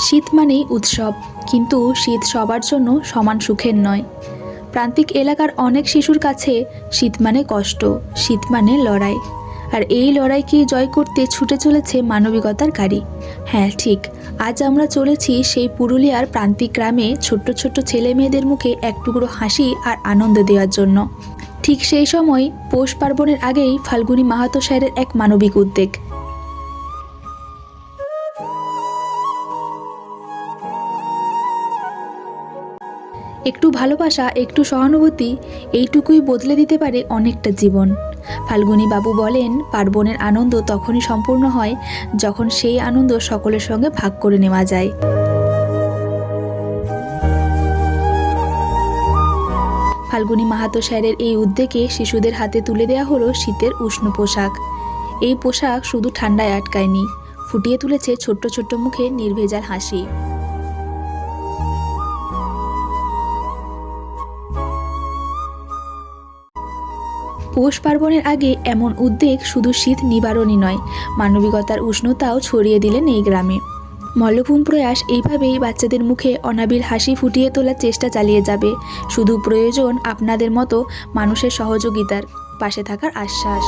শীত মানেই উৎসব, কিন্তু শীত সবার জন্য সমান সুখের নয়। প্রান্তিক এলাকার অনেক শিশুর কাছে শীত মানে কষ্ট, শীত মানে লড়াই। আর এই লড়াইকে জয় করতে ছুটে চলেছে মানবিকতার গাড়ি। হ্যাঁ ঠিক, আজ আমরা চলেছি সেই পুরুলিয়ার প্রান্তিক গ্রামে ছোট্ট ছোট্ট ছেলে মেয়েদের মুখে এক টুকরো হাসি আর আনন্দ দেওয়ার জন্য। ঠিক সেই সময় পৌষ পার্বণের আগেই ফাল্গুনী মাহাতো স্যারের এক মানবিক উদ্যোগ। একটু ভালোবাসা, একটু সহানুভূতি, এইটুকুই বদলে দিতে পারে অনেকটা জীবন। ফাল্গুনী বাবু বলেন, পার্বণের আনন্দ তখনই সম্পূর্ণ হয় যখন সেই আনন্দ সকলের সঙ্গে ভাগ করে নেওয়া যায়। ফাল্গুনী মাহাতো স্যারের এই উদ্যোগে শিশুদের হাতে তুলে দেওয়া হলো শীতের উষ্ণ পোশাক। এই পোশাক শুধু ঠান্ডায় আটকায়নি, ফুটিয়ে তুলেছে ছোট্ট ছোট্ট মুখে নির্ভেজাল হাসি। পৌষ পার্বণের আগে এমন উদ্যোগ শুধু শীত নিবারণই নয়, মানবিকতার উষ্ণতাও ছড়িয়ে দিলেন এই গ্রামে। মল্লভূম প্রয়াস এইভাবেই বাচ্চাদের মুখে অনাবিল হাসি ফুটিয়ে তোলার চেষ্টা চালিয়ে যাবে। শুধু প্রয়োজন আপনাদের মতো মানুষের সহযোগিতার, পাশে থাকার আশ্বাস।